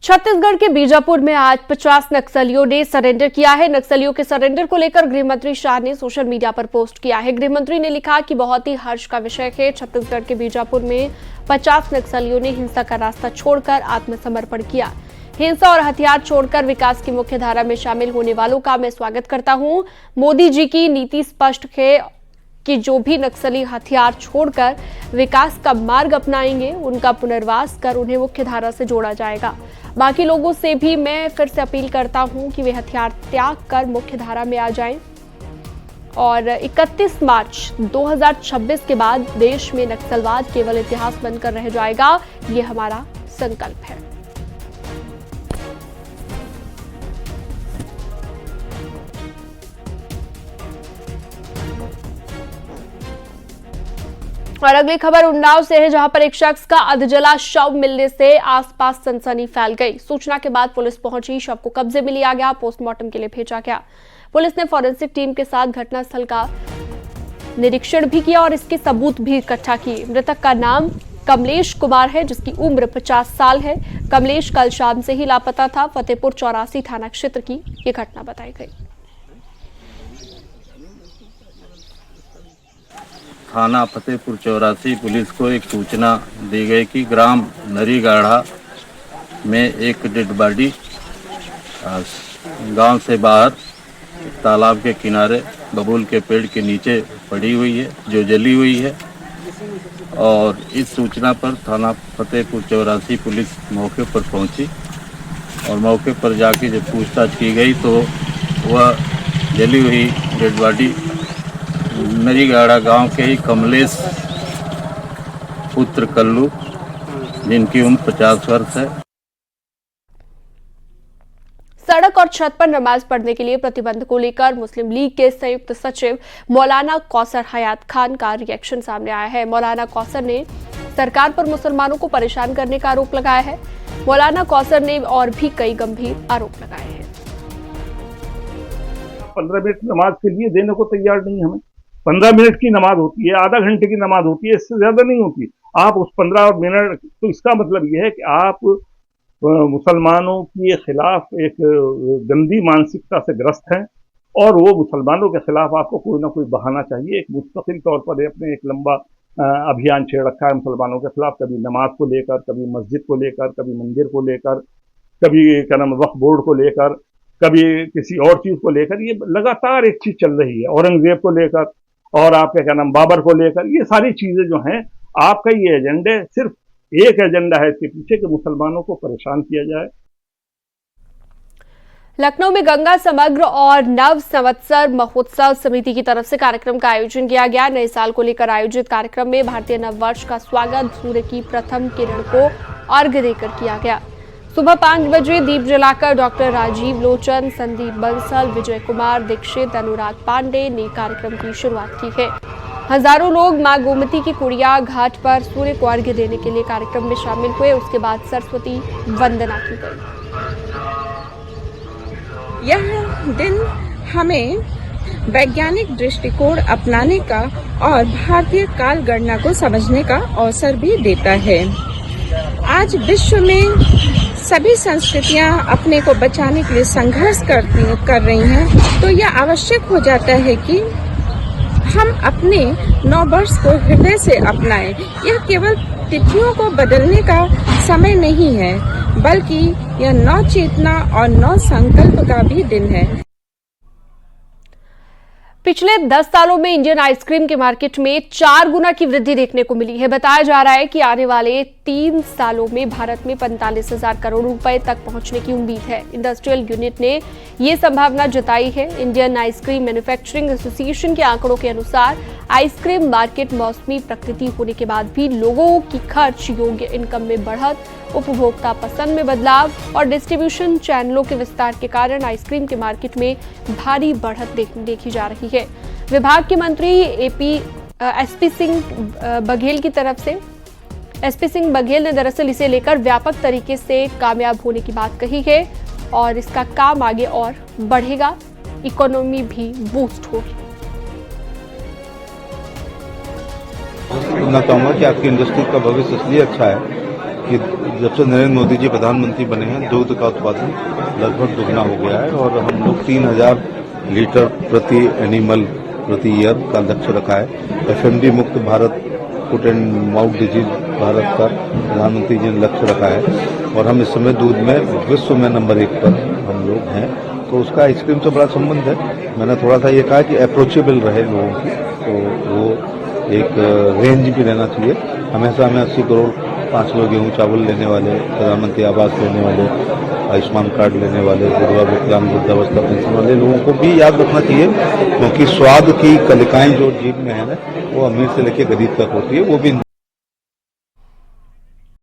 छत्तीसगढ़ के बीजापुर में आज 50 नक्सलियों ने सरेंडर किया है। नक्सलियों के सरेंडर को लेकर गृह मंत्री शाह ने सोशल मीडिया पर पोस्ट किया है। गृह मंत्री ने लिखा कि बहुत ही हर्ष का विषय है, छत्तीसगढ़ के बीजापुर में 50 नक्सलियों ने हिंसा का रास्ता छोड़कर आत्मसमर्पण किया। हिंसा और हथियार छोड़कर विकास की मुख्य धारा में शामिल होने वालों का मैं स्वागत करता हूं। मोदी जी की नीति स्पष्ट है कि जो भी नक्सली हथियार छोड़कर विकास का मार्ग अपनाएंगे, उनका पुनर्वास कर उन्हें मुख्य धारा से जोड़ा जाएगा। बाकी लोगों से भी मैं फिर से अपील करता हूं कि वे हथियार त्याग कर मुख्य धारा में आ जाएं। और 31 मार्च 2026 के बाद देश में नक्सलवाद केवल इतिहास बनकर रह जाएगा, ये हमारा संकल्प है। और अगली खबर उन्नाव से है, जहां पर एक शख्स का अधजला शव मिलने से आसपास सनसनी फैल गई। सूचना के बाद पुलिस पहुंची, शव को कब्जे में लिया गया, पोस्टमार्टम के लिए भेजा गया। पुलिस ने फॉरेंसिक टीम के साथ घटनास्थल का निरीक्षण भी किया और इसके सबूत भी इकट्ठा किए। मृतक का नाम कमलेश कुमार है, जिसकी उम्र 50 साल है। कमलेश कल शाम से ही लापता था। फतेहपुर 84 थाना क्षेत्र की ये घटना बताई गई। थाना फतेहपुर 84 पुलिस को एक सूचना दी गई कि ग्राम नरीगाढ़ा में एक डेड बॉडी गांव से बाहर तालाब के किनारे बबूल के पेड़ के नीचे पड़ी हुई है, जो जली हुई है। और इस सूचना पर थाना फतेहपुर 84 पुलिस मौके पर पहुंची और मौके पर जाके जब पूछताछ की गई तो वह जली हुई डेड बॉडी नरीगाढ़ा गांव के ही कमलेश पुत्र कल्लू, जिनकी उम्र 50 वर्ष है। सड़क और छत पर नमाज पढ़ने के लिए प्रतिबंध को लेकर मुस्लिम लीग के संयुक्त सचिव मौलाना कौसर हयात खान का रिएक्शन सामने आया है। मौलाना कौसर ने सरकार पर मुसलमानों को परेशान करने का आरोप लगाया है। मौलाना कौसर ने और भी कई गंभीर आरोप लगाए हैं। 15 मिनट नमाज के लिए देने को तैयार नहीं। हमें 15 मिनट की नमाज होती है, आधा घंटे की नमाज होती है, इससे ज्यादा नहीं होती। आप उस 15 मिनट, तो इसका मतलब यह है कि आप मुसलमानों के खिलाफ एक गंदी मानसिकता से ग्रस्त हैं और वो मुसलमानों के खिलाफ आपको कोई ना कोई बहाना चाहिए। एक मुस्तकिल तौर पर अपने एक लंबा अभियान छेड़ रखा है मुसलमानों के खिलाफ, कभी नमाज को लेकर, कभी मस्जिद को लेकर, कभी मंदिर को लेकर, कभी क्या नाम वक्फ बोर्ड को लेकर, कभी किसी और चीज को लेकर। ये लगातार एक चीज चल रही है, औरंगजेब को लेकर और आपके क्या नाम बाबर को लेकर। ये सारी चीजें जो हैं, आपका ये एजेंडा, सिर्फ एक एजेंडा है इसके पीछे कि मुसलमानों को परेशान किया जाए। लखनऊ में गंगा समग्र और नव संवत्सर महोत्सव समिति की तरफ से कार्यक्रम का आयोजन किया गया। नए साल को लेकर आयोजित कार्यक्रम में भारतीय नववर्ष का स्वागत सूर्य की प्रथम किरण को अर्घ्य देकर किया गया। सुबह 5 बजे दीप जलाकर डॉक्टर राजीव लोचन, संदीप बंसल, विजय कुमार दीक्षित, अनुराग पांडे ने कार्यक्रम की शुरुआत की है। हजारों लोग मां गोमती की कुड़िया घाट पर सूर्य को अर्घ्य देने के लिए कार्यक्रम में शामिल हुए। उसके बाद सरस्वती वंदना की गई। यह दिन हमें वैज्ञानिक दृष्टिकोण अपनाने का और भारतीय काल गणना को समझने का अवसर भी देता है। आज विश्व में सभी संस्कृतियां अपने को बचाने के लिए संघर्ष कर रही हैं, तो यह आवश्यक हो जाता है कि हम अपने नववर्ष को हृदय से अपनाएं। यह केवल तिथियों को बदलने का समय नहीं है, बल्कि यह नव चेतना और नव संकल्प का भी दिन है। पिछले 10 सालों में इंडियन आइसक्रीम के मार्केट में 4 गुना की वृद्धि देखने को मिली है। बताया जा रहा है कि आने वाले 3 सालों में भारत में 45,000 करोड़ रुपए तक पहुंचने की उम्मीद है। इंडस्ट्रियल यूनिट ने ये संभावना जताई है। इंडियन आइसक्रीम मैन्युफैक्चरिंग एसोसिएशन के आंकड़ों के अनुसार आइसक्रीम मार्केट मौसमी प्रकृति होने के बाद भी लोगों की खर्च योग्य इनकम में बढ़त, उपभोक्ता पसंद में बदलाव और डिस्ट्रीब्यूशन चैनलों के विस्तार के कारण आइसक्रीम के मार्केट में भारी बढ़त देखी जा रही है। विभाग के मंत्री एसपी सिंह बघेल ने दरअसल इसे लेकर व्यापक तरीके से कामयाब होने की बात कही है और इसका काम आगे और बढ़ेगा, इकोनॉमी भी बूस्ट होगी। मैं कहूँगा कि आपकी इंडस्ट्री का भविष्य इसलिए अच्छा है कि जब से नरेंद्र मोदी जी प्रधानमंत्री बने हैं दूध का उत्पादन लगभग दुगना हो गया है और हम लोग 3000 लीटर प्रति एनिमल प्रति ईयर का लक्ष्य रखा है। एफएमडी मुक्त Bharat, foot and mouth disease Bharat का प्रधानमंत्री जी ने लक्ष्य रखा है और हम इस समय दूध में विश्व में नंबर 1 पर हम लोग हैं। तो उसका आइसक्रीम से बड़ा संबंध है। मैंने थोड़ा सा ये कहा कि अप्रोचेबल रहे लोगों की, तो वो एक रेंज भी रहना चाहिए। हमेशा हमें 80 करोड़ 5 किलो गेहूँ चावल लेने वाले, प्रधानमंत्री आवास लेने वाले, आयुष्मान कार्ड लेने वाले, विधवा विकलांग वृद्धावस्था पेंशन वाले लोगों को भी याद रखना चाहिए, क्योंकि स्वाद की कलिकाएं जो जीभ में है ना, वो अमीर से लेकर गरीब तक होती है। वो भी